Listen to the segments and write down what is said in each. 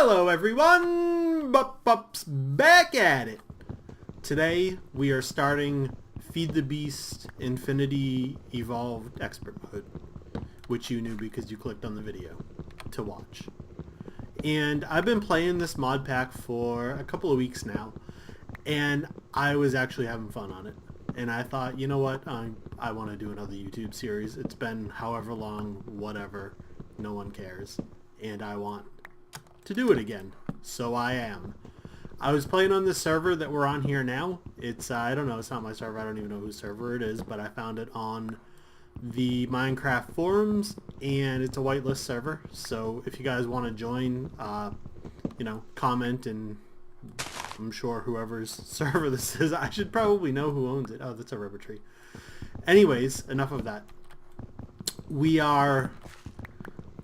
Hello everyone, Bup's back at it. Today we are starting Feed the Beast Infinity Evolved Expert Mode, which you knew because you clicked on the video to watch. And I've been playing this mod pack for a couple of weeks now, and I was actually having fun on it. And I thought, you know what, I want to do another YouTube series. It's been however long, whatever, no one cares. And I want to do it again. So I am. I was playing on this server that we're on here now. It's, I don't know, it's not my server. I don't even know whose server it is, but I found it on the Minecraft forums, and it's a whitelist server. So if you guys want to join, you know, comment, and I'm sure whoever's server this is, I should probably know who owns it. Oh, that's a rubber tree. Anyways, enough of that. We are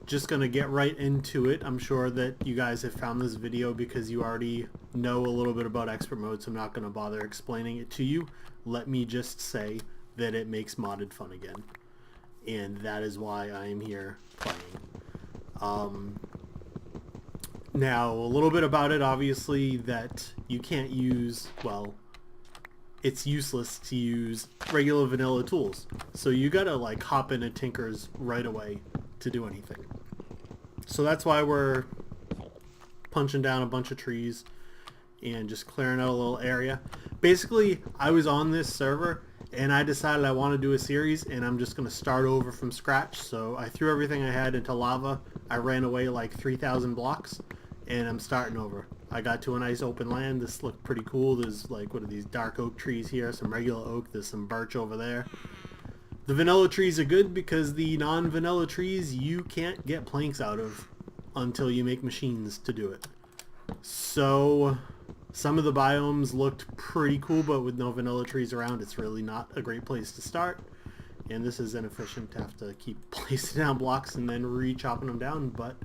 just gonna get right into it. I'm sure that you guys have found this video because you already know a little bit about expert mode, so I'm not gonna bother explaining it to you. Let me just say that it makes modded fun again, and that is why I am here playing. Now a little bit about it, obviously, that you can't use, well, it's useless to use regular vanilla tools, so you gotta like hop into Tinker's right away to do anything. So that's why we're punching down a bunch of trees and just clearing out a little area. Basically, I was on this server and I decided I want to do a series, and I'm just going to start over from scratch. So I threw everything I had into lava. I ran away like 3,000 blocks, and I'm starting over. I got to a nice open land. This looked pretty cool. There's like, what are these, dark oak trees here, some regular oak, there's some birch over there. The vanilla trees are good because the non-vanilla trees you can't get planks out of until you make machines to do it. So some of the biomes looked pretty cool, but with no vanilla trees around, it's really not a great place to start. And this is inefficient to have to keep placing down blocks and then re-chopping them down, but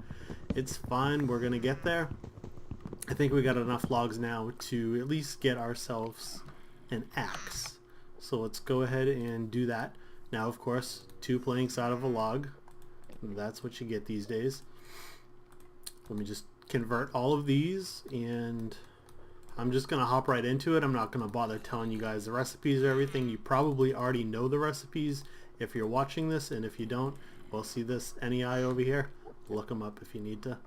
it's fine. We're going to get there. I think we got enough logs now to at least get ourselves an axe. So let's go ahead and do that. Now, of course, 2 planks out of a log. That's what you get these days. Let me just convert all of these, and I'm just going to hop right into it. I'm not going to bother telling you guys the recipes or everything. You probably already know the recipes if you're watching this, and if you don't, well, see this NEI over here? Look them up if you need to.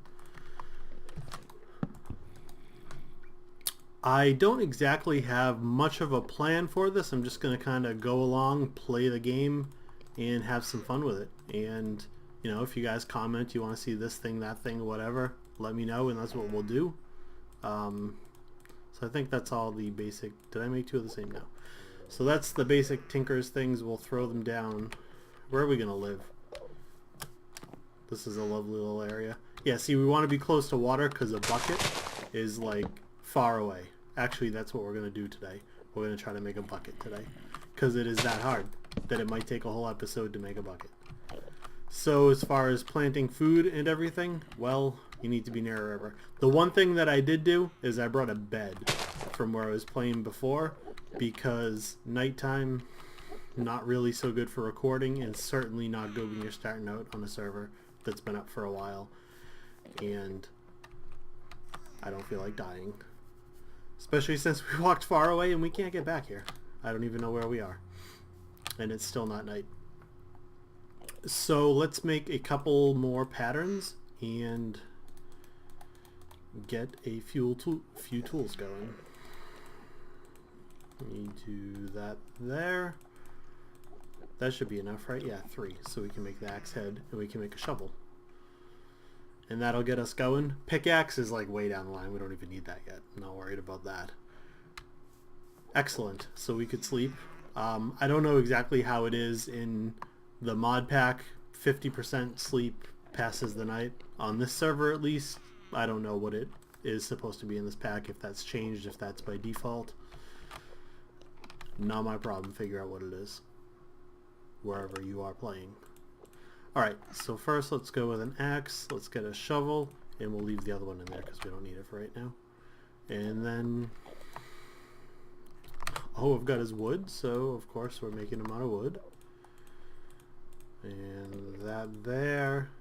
I don't exactly have much of a plan for this. I'm just going to kind of go along, play the game, and have some fun with it. And, you know, if you guys comment, you want to see this thing, that thing, whatever, let me know, and that's what we'll do. So I think that's all the basic... Did I make 2 of the same? No. So that's the basic Tinker's things. We'll throw them down. Where are we going to live? This is a lovely little area. Yeah, see, we want to be close to water because a bucket is, like, far away. Actually, that's what we're going to do today. We're going to try to make a bucket today because it is that hard that it might take a whole episode to make a bucket. So as far as planting food and everything, well, you need to be near a river. The one thing that I did do is I brought a bed from where I was playing before, because nighttime, not really so good for recording, and certainly not good when you're starting out on a server that's been up for a while, and I don't feel like dying. Especially since we walked far away and we can't get back here. I don't even know where we are. And it's still not night. So let's make a couple more patterns and get a few tools going. Need to that there. That should be enough, right? Yeah, 3. So we can make the axe head and we can make a shovel. And that'll get us going. Pickaxe is like way down the line. We don't even need that yet. I'm not worried about that. Excellent. So we could sleep. I don't know exactly how it is in the mod pack. 50% sleep passes the night. On this server at least. I don't know what it is supposed to be in this pack. If that's changed, if that's by default. Not my problem. Figure out what it is. Wherever you are playing. Alright, so first let's go with an axe, let's get a shovel, and we'll leave the other one in there because we don't need it for right now. And then, oh, I've got his wood, so of course we're making him out of wood. And that there,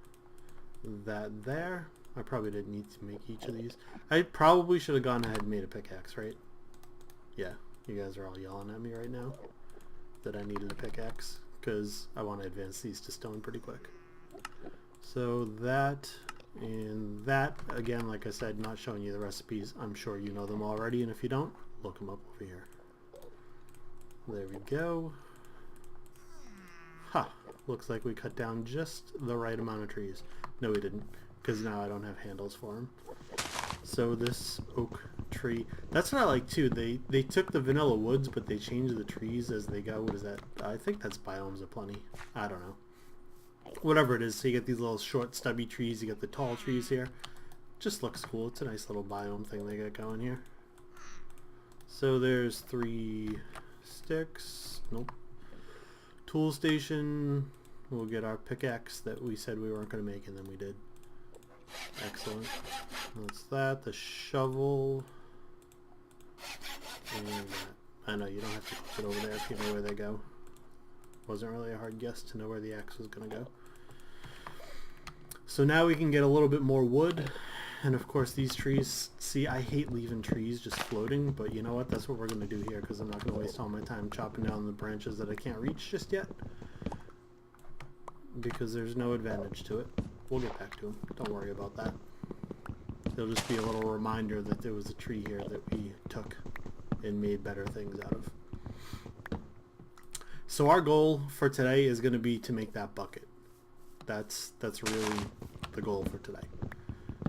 that there. I probably didn't need to make each of these. I probably should have gone ahead and made a pickaxe, right? Yeah, you guys are all yelling at me right now that I needed a pickaxe because I want to advance these to stone pretty quick. So that and that, again, like I said, not showing you the recipes. I'm sure you know them already, and if you don't, look them up over here. There we go. Ha! Looks like we cut down just the right amount of trees. No, we didn't, because now I don't have handles for them. So this oak tree, that's what I like too. They took the vanilla woods, but they changed the trees as they go. What is that? I think that's biomes of plenty. I don't know. Whatever it is, so you get these little short stubby trees, you get the tall trees here. Just looks cool. It's a nice little biome thing they got going here. So there's 3 sticks. Nope. Tool station. We'll get our pickaxe that we said we weren't going to make, and then we did. Excellent. That's that. The shovel. And that. I know, you don't have to put it over there if you know where they go. Wasn't really a hard guess to know where the axe was going to go. So now we can get a little bit more wood. And of course these trees, see, I hate leaving trees just floating, but you know what, that's what we're going to do here, because I'm not going to waste all my time chopping down the branches that I can't reach just yet, because there's no advantage to it. We'll get back to them, don't worry about that. It'll just be a little reminder that there was a tree here that we took and made better things out of. So our goal for today is going to be to make that bucket. That's really the goal for today.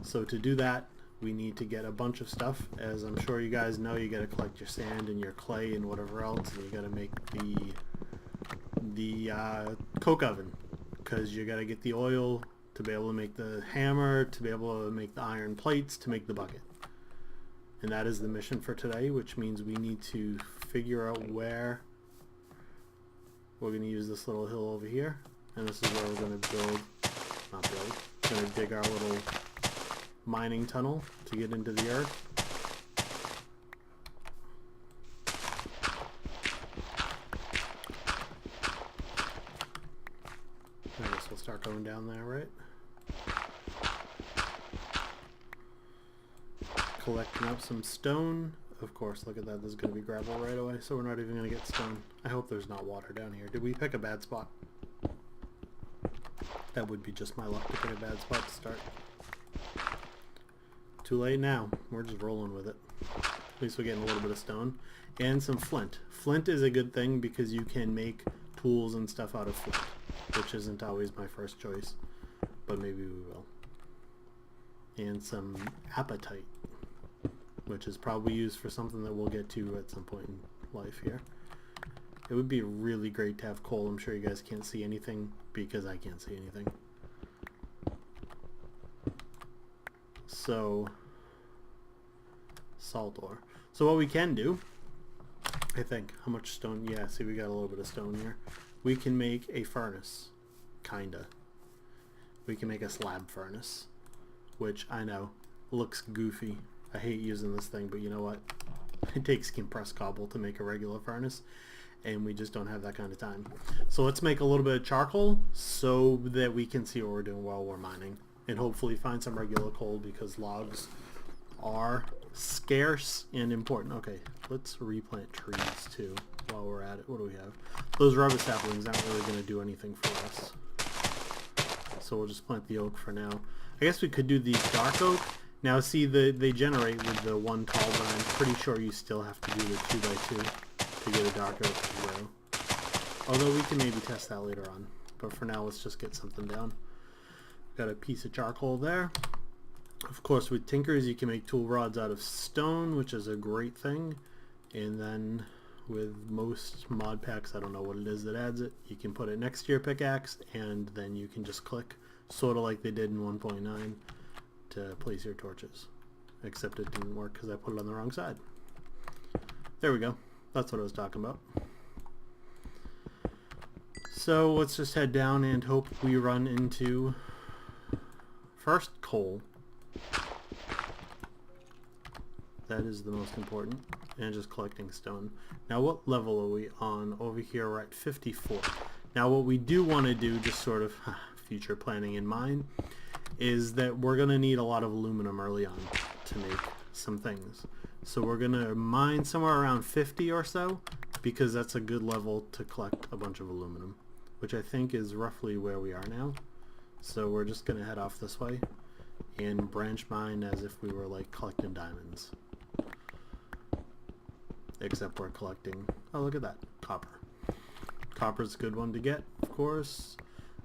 So to do that, we need to get a bunch of stuff. As I'm sure you guys know, you got to collect your sand and your clay and whatever else, and you got to make the coke oven, because you got to get the oil to be able to make the hammer, to be able to make the iron plates, to make the bucket. And that is the mission for today, which means we need to figure out where we're going to use this little hill over here, and this is where we're going to build, we're going to dig our little mining tunnel to get into the earth. I guess we'll start going down there, right? Collecting up some stone. Of course, look at that, there's going to be gravel right away, so we're not even going to get stone. I hope there's not water down here. Did we pick a bad spot? That would be just my luck to pick a bad spot to start. Too late now. We're just rolling with it. At least we're getting a little bit of stone. And some flint. Flint is a good thing because you can make tools and stuff out of flint, which isn't always my first choice, but maybe we will. And some apatite, which is probably used for something that we'll get to at some point in life here. It would be really great to have coal. I'm sure you guys can't see anything because I can't see anything. So, salt ore. So what we can do, I think, how much stone? Yeah, see, we got a little bit of stone here. We can make a furnace, kinda. We can make a slab furnace, which I know looks goofy. I hate using this thing, but you know what? It takes compressed cobble to make a regular furnace, and we just don't have that kind of time. So let's make a little bit of charcoal so that we can see what we're doing while we're mining, and hopefully find some regular coal, because logs are scarce and important. Okay, let's replant trees too while we're at it. What do we have? Those rubber saplings aren't really going to do anything for us, so we'll just plant the oak for now. I guess we could do the dark oak. Now see, they generate with the 1 tall, but I'm pretty sure you still have to do the 2x2 to get a dark oak to grow. Although we can maybe test that later on, but for now let's just get something down. Got a piece of charcoal there. Of course, with tinkers you can make tool rods out of stone, which is a great thing. And then with most mod packs, I don't know what it is that adds it, you can put it next to your pickaxe, and then you can just click, sort of like they did in 1.9, to place your torches. Except it didn't work because I put it on the wrong side. There we go. That's what I was talking about. So let's just head down and hope we run into first coal. That is the most important. And just collecting stone. Now what level are we on? Over here we're at 54. Now what we do want to do, just sort of future planning in mind, is that we're going to need a lot of aluminum early on to make some things. So we're going to mine somewhere around 50 or so, because that's a good level to collect a bunch of aluminum, which I think is roughly where we are now. So we're just going to head off this way and branch mine as if we were like collecting diamonds. Except we're collecting, oh look at that, copper. Copper's a good one to get, of course.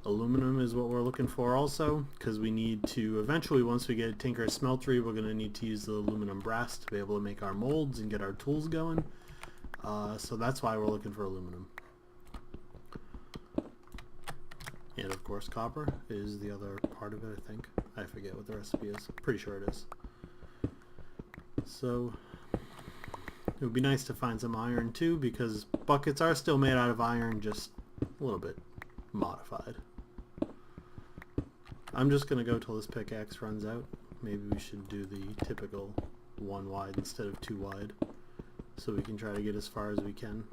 Aluminum is what we're looking for also, because we need to eventually, once we get a Tinker's Smeltery, we're going to need to use the aluminum brass to be able to make our molds and get our tools going. So that's why we're looking for aluminum. And of course copper is the other part of it, I think. I forget what the recipe is. Pretty sure it is. So it would be nice to find some iron too, because buckets are still made out of iron, just a little bit modified. I'm just going to go till this pickaxe runs out. Maybe we should do the typical 1 wide instead of 2 wide, so we can try to get as far as we can.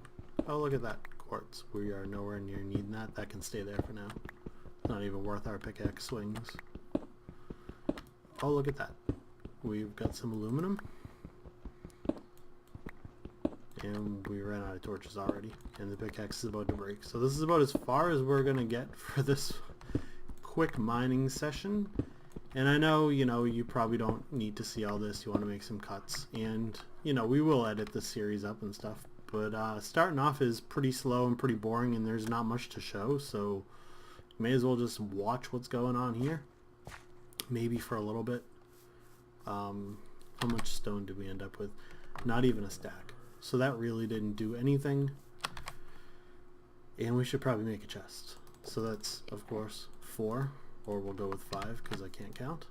Oh, look at that quartz. We are nowhere near needing that. That can stay there for now. Not even worth our pickaxe swings. Oh, look at that. We've got some aluminum. And we ran out of torches already. And the pickaxe is about to break. So this is about as far as we're going to get for this quick mining session. And I know, you probably don't need to see all this. You want to make some cuts. And, we will edit the series up and stuff. But starting off is pretty slow and pretty boring, and there's not much to show. So you may as well just watch what's going on here. Maybe for a little bit. How much stone did we end up with? Not even a stack. So that really didn't do anything. And we should probably make a chest. So that's, of course, 4. Or we'll go with 5 because I can't count.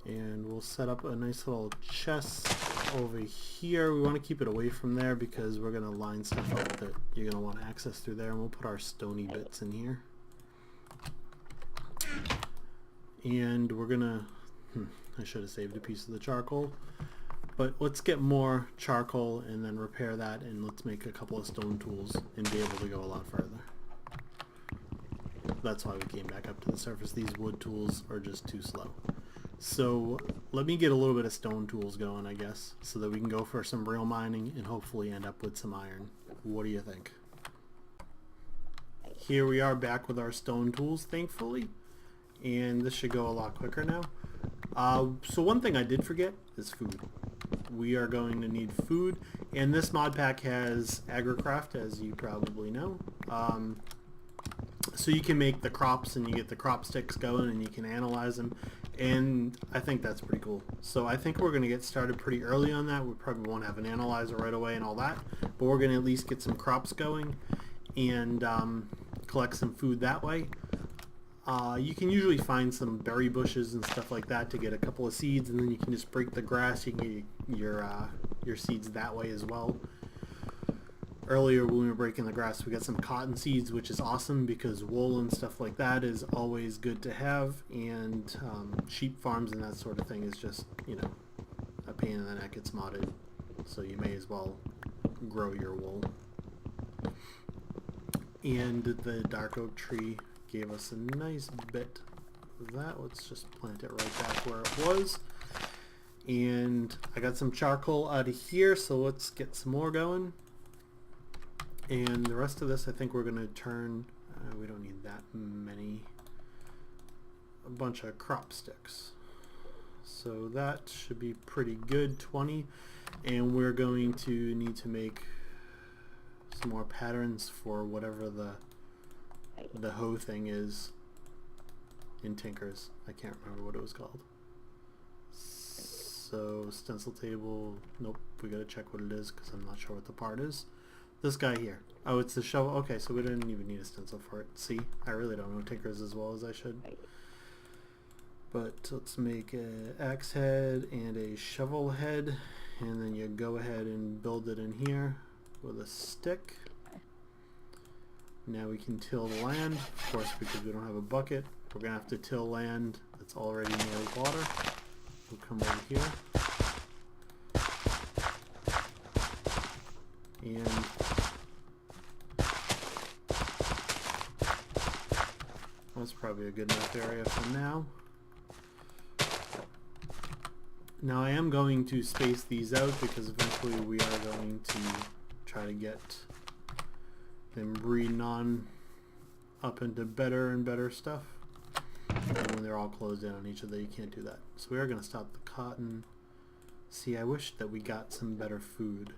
And we'll set up a nice little chest over here. We want to keep it away from there because we're going to line stuff up that you're going to want access through there. And we'll put our stony bits in here. And we're going to... I should have saved a piece of the charcoal. But let's get more charcoal and then repair that, and let's make a couple of stone tools and be able to go a lot further. That's why we came back up to the surface. These wood tools are just too slow. So let me get a little bit of stone tools going, I guess, so that we can go for some real mining and hopefully end up with some iron. What do you think? Here we are back with our stone tools, thankfully. And this should go a lot quicker now. So one thing I did forget is food. We are going to need food, and this mod pack has agricraft, as you probably know. So you can make the crops, and you get the crop sticks going, and you can analyze them, and I think that's pretty cool. So I think we're going to get started pretty early on that. We probably won't have an analyzer right away and all that, but we're going to at least get some crops going and collect some food that way. You can usually find some berry bushes and stuff like that to get a couple of seeds, and then you can just break the grass. You can get your seeds that way as well. Earlier when we were breaking the grass, we got some cotton seeds, which is awesome because wool and stuff like that is always good to have, and sheep farms and that sort of thing is just, a pain in the neck. It's modded, so you may as well grow your wool. And the dark oak tree gave us a nice bit of that. Let's just plant it right back where it was. And I got some charcoal out of here, so let's get some more going. And the rest of this I think we're going to turn, we don't need that many, a bunch of crop sticks. So that should be pretty good, 20. And we're going to need to make some more patterns for whatever the hoe thing is in Tinker's. I can't remember what it was called. So stencil table, nope, we gotta check what it is because I'm not sure what the part is. This guy here. Oh, it's the shovel. Okay, so we didn't even need a stencil for it. See, I really don't know Tinker's as well as I should. But let's make an axe head and a shovel head, and then you go ahead and build it in here with a stick. Now we can till the land, of course, because we don't have a bucket. We're going to have to till land that's already near water. We'll come over here. And That's probably a good enough area for now. Now I am going to space these out because eventually we are going to try to get them breeding on up into better and better stuff. And when they're all closed in on each other, you can't do that. So we are going to stop the cotton. See, I wish that we got some better food.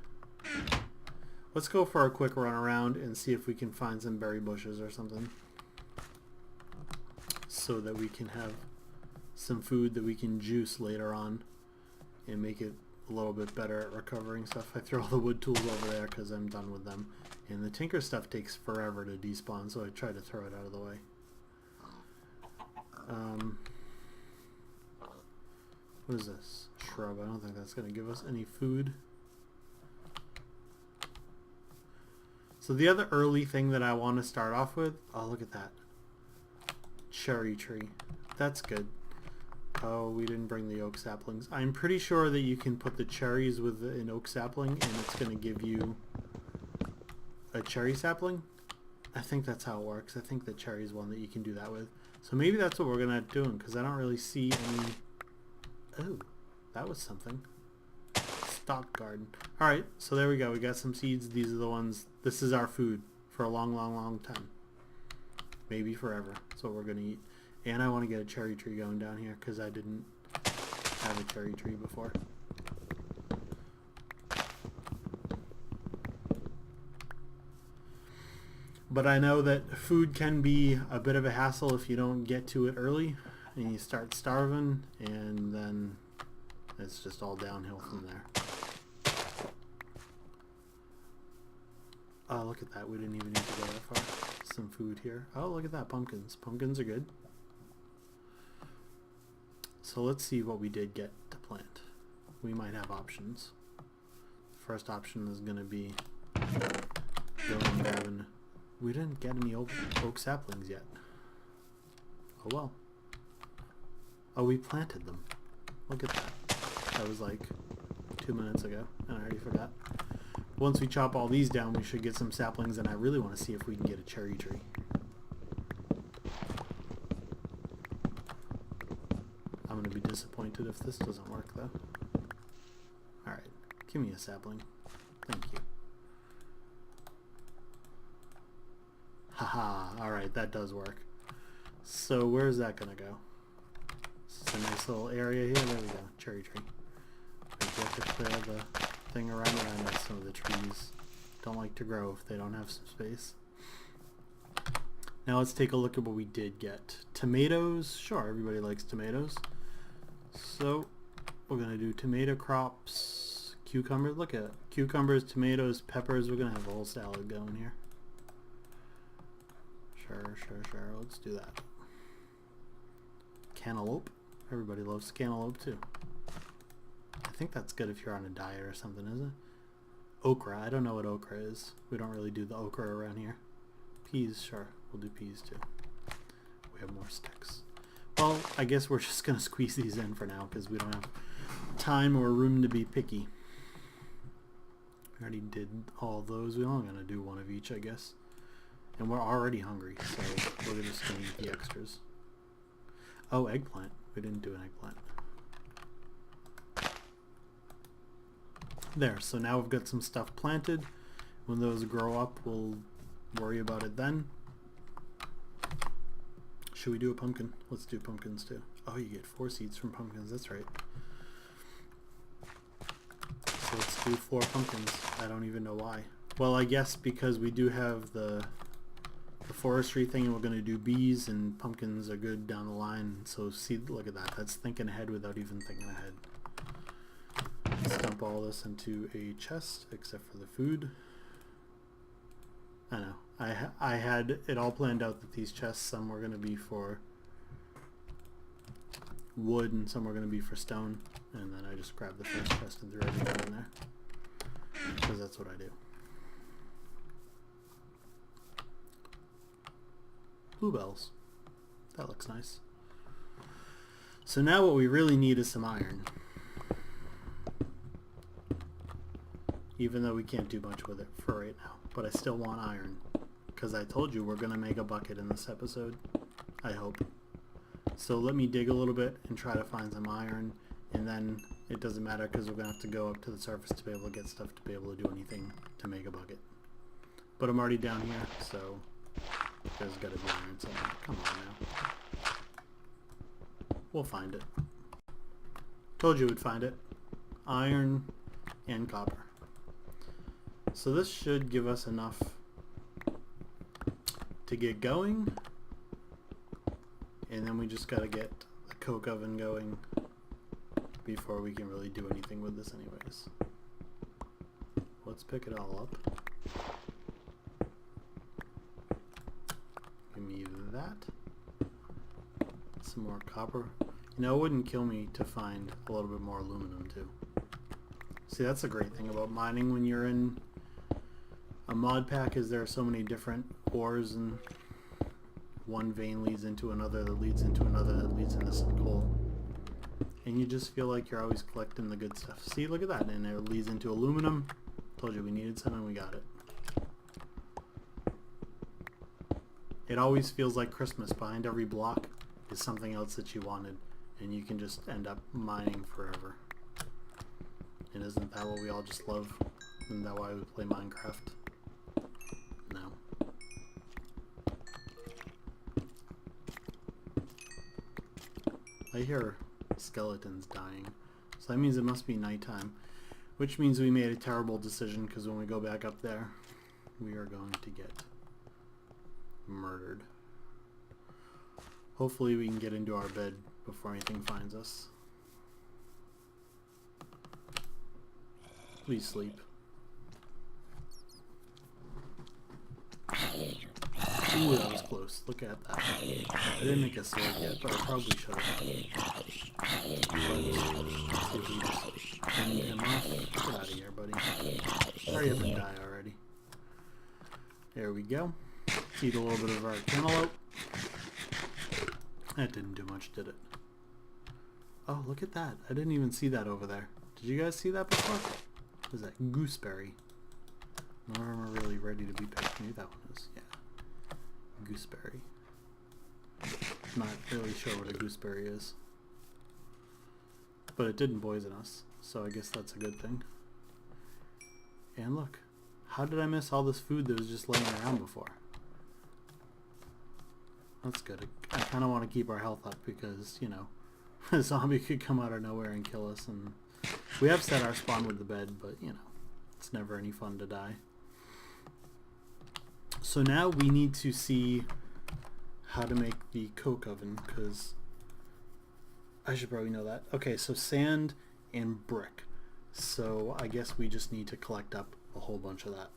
Let's go for a quick run around and see if we can find some berry bushes or something, so that we can have some food that we can juice later on and make it a little bit better at recovering stuff. I throw all the wood tools over there because I'm done with them. And the tinker stuff takes forever to despawn, so I try to throw it out of the way. What is this? Shrub. I don't think that's going to give us any food. So the other early thing that I want to start off with, oh look at that. Cherry tree. That's good. Oh, we didn't bring the oak saplings. I'm pretty sure that you can put the cherries with an oak sapling and it's going to give you a cherry sapling. I think that's how it works. I think the cherry is one that you can do that with. So maybe that's what we're going to end up doing, because I don't really see any... Oh, that was something. Stock garden. Alright, so there we go. We got some seeds. These are the ones... This is our food for a long, long, long time. Maybe forever. That's what we're going to eat. And I want to get a cherry tree going down here because I didn't have a cherry tree before. But I know that food can be a bit of a hassle if you don't get to it early and you start starving, and then it's just all downhill from there. Oh, look at that. We didn't even need to go that far. Some food here. Oh, look at that. Pumpkins. Pumpkins are good. So let's see what we did get to plant. We might have options. First option is going to be going and grabbing... We didn't get any oak saplings yet. Oh well. Oh, we planted them. Look at that. That was like 2 minutes ago, and I already forgot. Once we chop all these down, we should get some saplings, and I really want to see if we can get a cherry tree. I'm going to be disappointed if this doesn't work, though. Alright, give me a sapling. Thank you. Haha, alright, that does work. So where's that gonna go? This is a nice little area here. There we go, cherry tree. We have to clear the thing around it. I know some of the trees don't like to grow if they don't have some space. Now let's take a look at what we did get. Tomatoes, sure, everybody likes tomatoes. So we're gonna do tomato crops, cucumbers, look at it. Cucumbers, tomatoes, peppers. We're gonna have a whole salad going here. Sure. Let's do that. Cantaloupe. Everybody loves cantaloupe too. I think that's good if you're on a diet or something, isn't it? Okra. I don't know what okra is. We don't really do the okra around here. Peas, sure. We'll do peas too. We have more sticks. Well, I guess we're just going to squeeze these in for now because we don't have time or room to be picky. We already did all those. We're only going to do one of each, I guess. And we're already hungry, so we're just going to eat the extras. Oh, eggplant. We didn't do an eggplant. There, so now we've got some stuff planted. When those grow up, we'll worry about it then. Should we do a pumpkin? Let's do pumpkins too. Oh, you get 4 seeds from pumpkins, that's right. So let's do 4 pumpkins. I don't even know why. Well, I guess because we do have the forestry thing, and we're going to do bees, and pumpkins are good down the line. So see, look at that. That's thinking ahead without even thinking ahead. Let's dump all this into a chest, except for the food. I know. I had it all planned out that these chests, some were going to be for wood and some were going to be for stone. And then I just grabbed the first chest and threw everything in there. Because that's what I do. Bluebells. That looks nice. So now what we really need is some iron. Even though we can't do much with it for right now. But I still want iron. Because I told you we're going to make a bucket in this episode. I hope. So let me dig a little bit and try to find some iron, and then it doesn't matter because we're going to have to go up to the surface to be able to get stuff to be able to do anything to make a bucket. But I'm already down here, so there's got to be iron somewhere. Come on now. We'll find it. Told you we'd find it. Iron and copper. So this should give us enough to get going. And then we just gotta get a coke oven going before we can really do anything with this anyways. Let's pick it all up. Give me that. Some more copper. You know, it wouldn't kill me to find a little bit more aluminum too. See, that's the great thing about mining when you're in a mod pack, is there are so many different ores, and one vein leads into another that leads into another that leads into some coal. And you just feel like you're always collecting the good stuff. See, look at that, and it leads into aluminum. Told you we needed some and we got it. It always feels like Christmas. Behind every block is something else that you wanted, and you can just end up mining forever. And isn't that what we all just love? Isn't that why we play Minecraft? No. I hear skeletons dying, so that means it must be nighttime, which means we made a terrible decision, because when we go back up there, we are going to get murdered. Hopefully we can get into our bed before anything finds us. Please sleep. Ooh, that was close. Look at that. I didn't make a sword yet, but I probably should have. See if we just fend him off. Get out of here, buddy. Hurry up and die already. There we go. Eat a little bit of our cantaloupe. That didn't do much, did it? Oh, look at that. I didn't even see that over there. Did you guys see that before? What is that? Gooseberry. None of them are really ready to be picked. Maybe that one is. Yeah. Gooseberry. Not really sure what a gooseberry is. But it didn't poison us, so I guess that's a good thing. And look. How did I miss all this food that was just laying around before? That's good. I kind of want to keep our health up because, you know, a zombie could come out of nowhere and kill us. And we have set our spawn with the bed, but, you know, it's never any fun to die. So now we need to see how to make the coke oven, because I should probably know that. Okay, so sand and brick. So I guess we just need to collect up a whole bunch of that.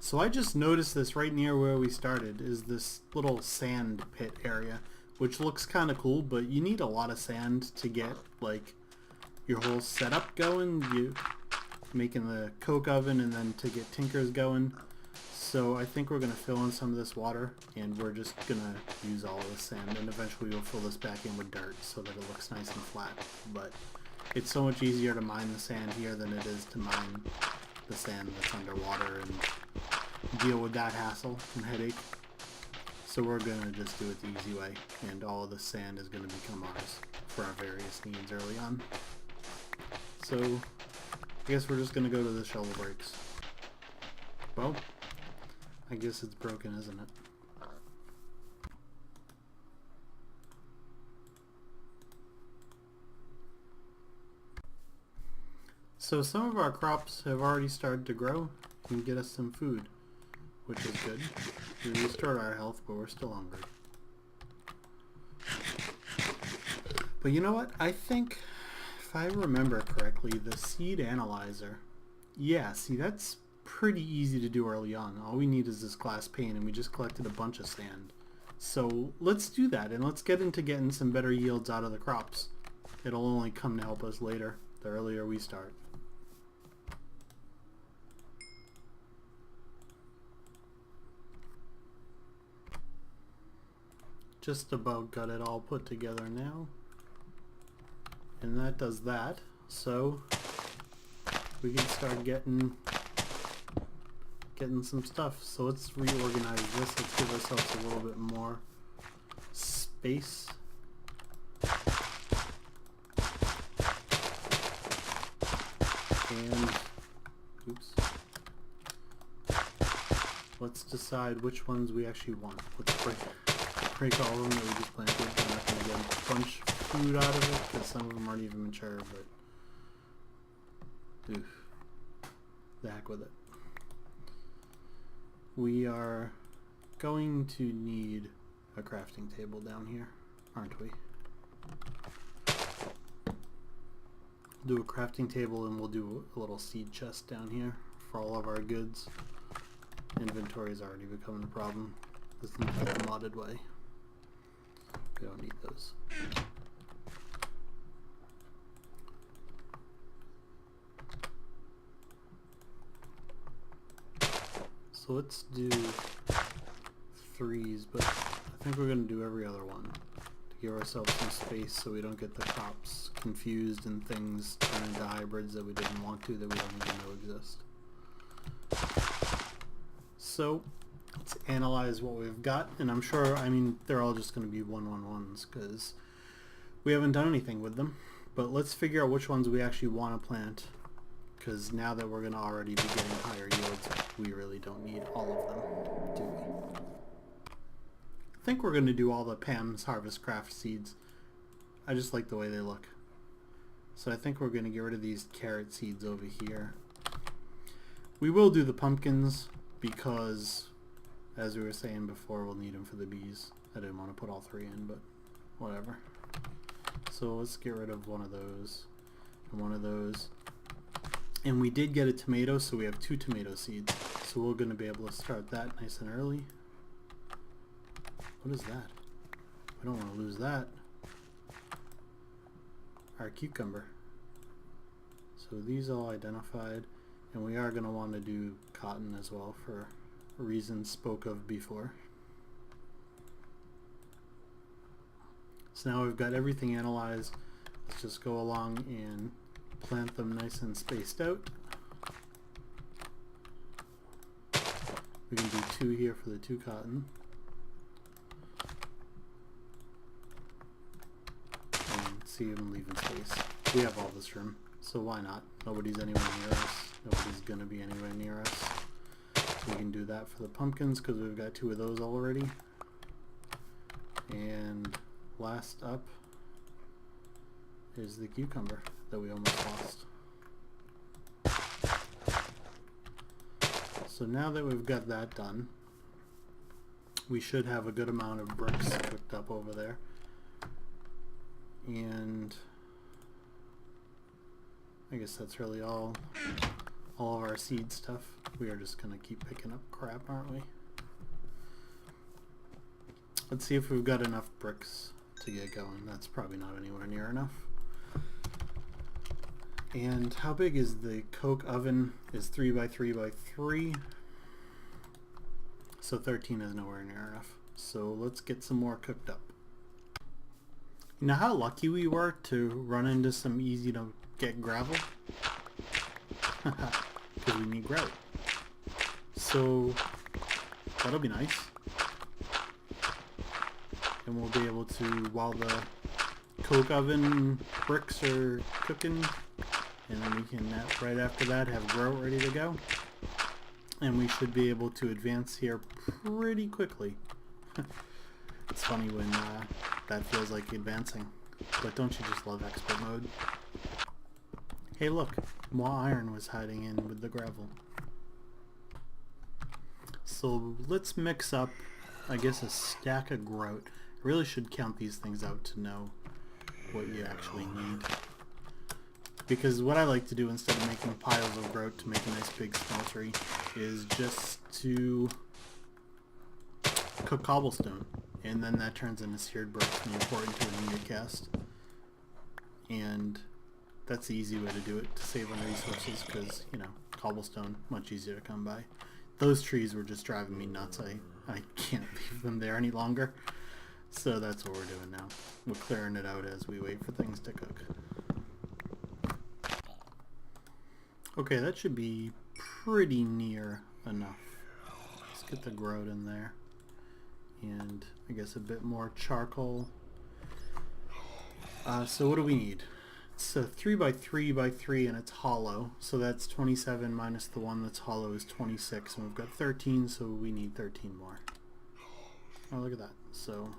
So I just noticed this right near where we started is this little sand pit area, which looks kind of cool, but you need a lot of sand to get like your whole setup going. You making the coke oven and then to get tinkers going. So I think we're going to fill in some of this water, and we're just going to use all of the sand, and eventually we'll fill this back in with dirt so that it looks nice and flat. But it's so much easier to mine the sand here than it is to mine the sand that's underwater and deal with that hassle and headache. So we're going to just do it the easy way, and all of the sand is going to become ours for our various needs early on. So I guess we're just going to go to the shovel breaks. Well, I guess it's broken, isn't it? So some of our crops have already started to grow. can get us some food, which is good. We restored our health, but we're still hungry. But you know what? I think, if I remember correctly, the seed analyzer, yeah, see, that's pretty easy to do early on. All we need is this glass pane, and we just collected a bunch of sand. So let's do that, and let's get into getting some better yields out of the crops. It'll only come to help us later, the earlier we start. Just about got it all put together now. And that does that. So we can start getting some stuff. So let's reorganize this. Let's give ourselves a little bit more space. And oops. Let's decide which ones we actually want. Let's break all of them that we just planted. We're not going to get a bunch of food out of it because some of them aren't even mature, but oof. The heck with it. We are going to need a crafting table down here, aren't we? Do a crafting table, and we'll do a little seed chest down here for all of our goods. Inventory is already becoming a problem. This is the modded way. We don't need those. So let's do 3s, but I think we're going to do every other one to give ourselves some space so we don't get the crops confused and things turn into hybrids that we didn't want to, that we don't even know exist. So let's analyze what we've got, and I'm sure, I mean, they're all just going to be 111s because we haven't done anything with them. But let's figure out which ones we actually want to plant, because now that we're going to already be getting higher yields, we really don't need all of them, do we? I think we're going to do all the Pam's Harvest Craft seeds. I just like the way they look. So I think we're going to get rid of these carrot seeds over here. We will do the pumpkins because, as we were saying before, we'll need them for the bees. I didn't want to put all 3 in, but whatever. So let's get rid of one of those and one of those. And we did get a tomato, so we have 2 tomato seeds. So we're going to be able to start that nice and early. What is that? We don't want to lose that. Our cucumber. So these all identified. And we are going to want to do cotton as well for reasons spoke of before. So now we've got everything analyzed. Let's just go along and plant them nice and spaced out. We can do 2 here for the 2 cotton. And see them leaving space. We have all this room, so why not? Nobody's anywhere near us. Nobody's going to be anywhere near us. We can do that for the pumpkins because we've got 2 of those already. And last up is the cucumber that we almost lost. So now that we've got that done, we should have a good amount of bricks cooked up over there. And I guess that's really all of our seed stuff. We are just going to keep picking up crap, aren't we? Let's see if we've got enough bricks to get going. That's probably not anywhere near enough. And how big is the coke oven? Is 3 by 3 by 3. So 13 is nowhere near enough. So let's get some more cooked up. You know how lucky we were to run into some easy to get gravel? Because we need gravel. So that'll be nice. And we'll be able to, while the coke oven bricks are cooking, and then we can, right after that, have grout ready to go. And we should be able to advance here pretty quickly. It's funny when that feels like advancing. But don't you just love expert mode? Hey look, more iron was hiding in with the gravel. So let's mix up, I guess, a stack of grout. I really should count these things out to know what you actually need. Because what I like to do instead of making piles of grout to make a nice big smeltery is just to cook cobblestone. And then that turns into seared bricks when you pour it into an ingot cast. And that's the easy way to do it, to save on resources, because, you know, cobblestone, much easier to come by. Those trees were just driving me nuts. I can't leave them there any longer. So that's what we're doing now. We're clearing it out as we wait for things to cook. Okay, that should be pretty near enough. Let's get the grout in there. And I guess a bit more charcoal. So what do we need? It's a 3x3x3 and it's hollow. So that's 27 minus the one that's hollow is 26. And we've got 13, so we need 13 more. Oh, look at that. So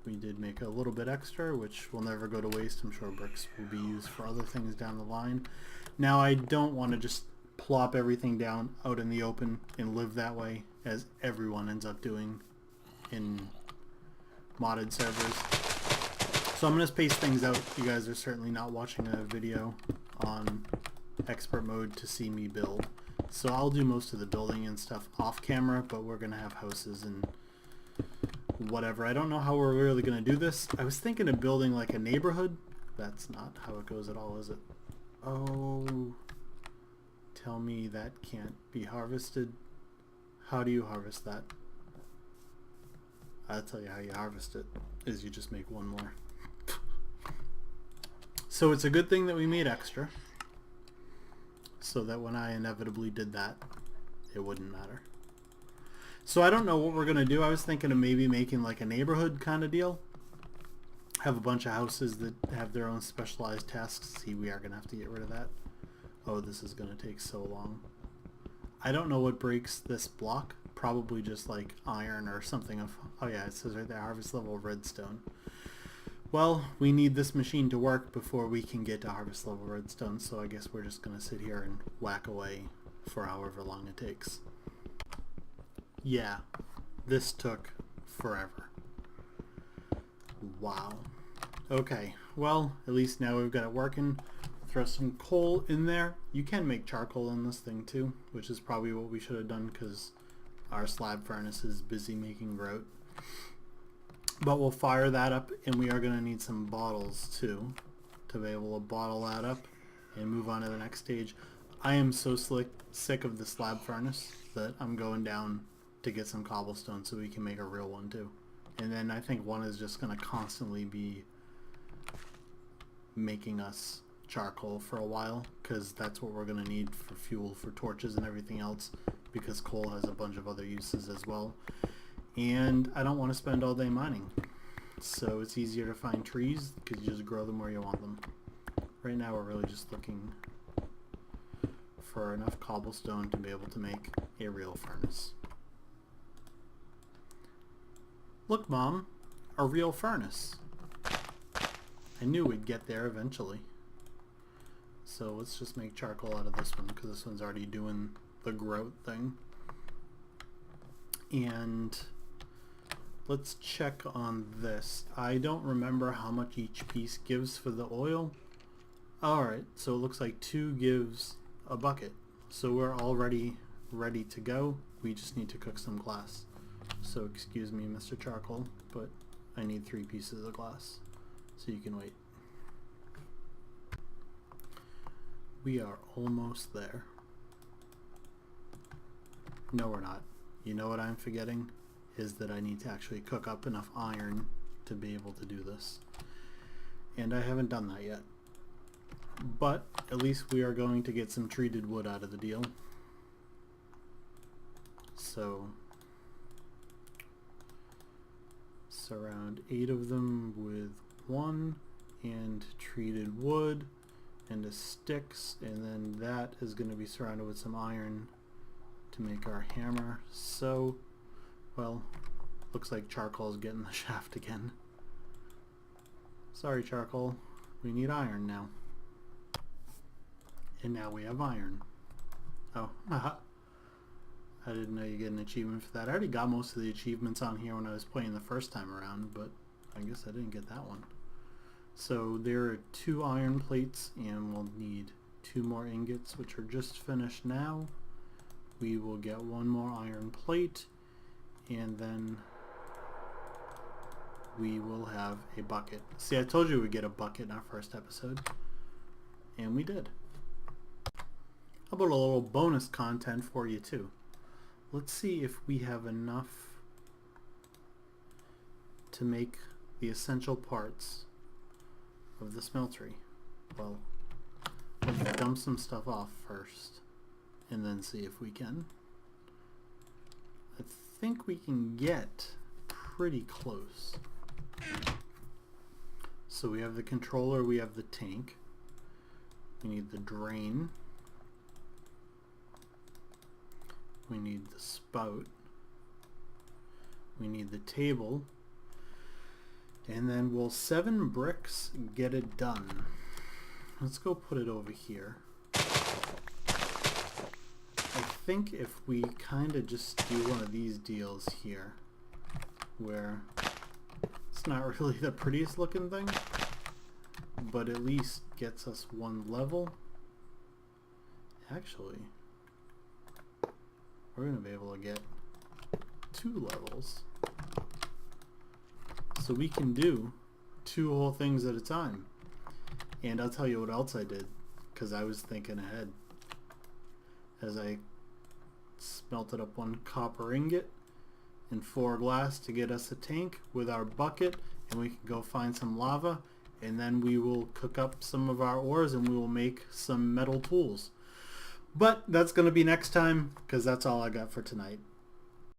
we did make a little bit extra, which will never go to waste. I'm sure bricks will be used for other things down the line. Now I don't want to just plop everything down out in the open and live that way, as everyone ends up doing in modded servers. So I'm going to space things out. You guys are certainly not watching a video on expert mode to see me build. So I'll do most of the building and stuff off camera, but we're going to have houses and whatever. I don't know how we're really going to do this. I was thinking of building like a neighborhood. That's not how it goes at all, is it? Oh, tell me that can't be harvested. How do you harvest that? I'll tell you how you harvest it, is you just make one more. So it's a good thing that we made extra, so that when I inevitably did that, it wouldn't matter. So I don't know what we're going to do. I was thinking of maybe making like a neighborhood kind of deal. Have a bunch of houses that have their own specialized tasks. See, we are going to have to get rid of that. Oh, this is going to take so long. I don't know what breaks this block. Probably just like iron or something of... Oh yeah, it says right there, harvest level redstone. Well, we need this machine to work before we can get to harvest level redstone, so I guess we're just going to sit here and whack away for however long it takes. Yeah, this took forever. Wow. Okay, well, at least now we've got it working. Throw some coal in there. You can make charcoal in this thing too, which is probably what we should have done because our slab furnace is busy making grout. But we'll fire that up, and we are going to need some bottles too to be able to bottle that up and move on to the next stage. I am so sick of the slab furnace that I'm going down to get some cobblestone so we can make a real one too. And then I think one is just going to constantly be making us charcoal for a while, because that's what we're going to need for fuel for torches and everything else, because coal has a bunch of other uses as well. And I don't want to spend all day mining, so it's easier to find trees because you just grow them where you want them. Right now we're really just looking for enough cobblestone to be able to make a real furnace. Look, Mom, a real furnace. I knew we'd get there eventually. So let's just make charcoal out of this one, because this one's already doing the grout thing. And let's check on this. I don't remember how much each piece gives for the oil. Alright, so it looks like 2 gives a bucket. So we're already ready to go. We just need to cook some glass. So excuse me, Mr. Charcoal, but I need 3 pieces of glass. So you can wait. We are almost there. No, we're not. You know what I'm forgetting? Is that I need to actually cook up enough iron to be able to do this. And I haven't done that yet. But at least we are going to get some treated wood out of the deal. So surround 8 of them with 1 and treated wood and the sticks, and then that is going to be surrounded with some iron to make our hammer. So, well, looks like charcoal's getting the shaft again. Sorry, charcoal. We need iron now. And now we have iron. Oh, haha. I didn't know you get an achievement for that. I already got most of the achievements on here when I was playing the first time around, but I guess I didn't get that one. So there are 2 iron plates, and we'll need 2 more ingots, which are just finished now. We will get 1 more iron plate, and then we will have a bucket. See, I told you we'd get a bucket in our first episode, and we did. How about a little bonus content for you too? Let's see if we have enough to make the essential parts of the smeltery. Well, let's dump some stuff off first and then see if we can. I think we can get pretty close. So we have the controller, we have the tank, we need the drain, we need the spout, we need the table, and then will 7 bricks get it done? Let's go put it over here. I think if we kind of just do one of these deals here, where it's not really the prettiest looking thing, but at least gets us 1 level. Actually, we're going to be able to get 2 levels. So we can do 2 whole things at a time. And I'll tell you what else I did, because I was thinking ahead. As I smelted up 1 copper ingot and 4 glass to get us a tank with our bucket, and we can go find some lava, and then we will cook up some of our ores and we will make some metal tools. But that's going to be next time, because that's all I got for tonight.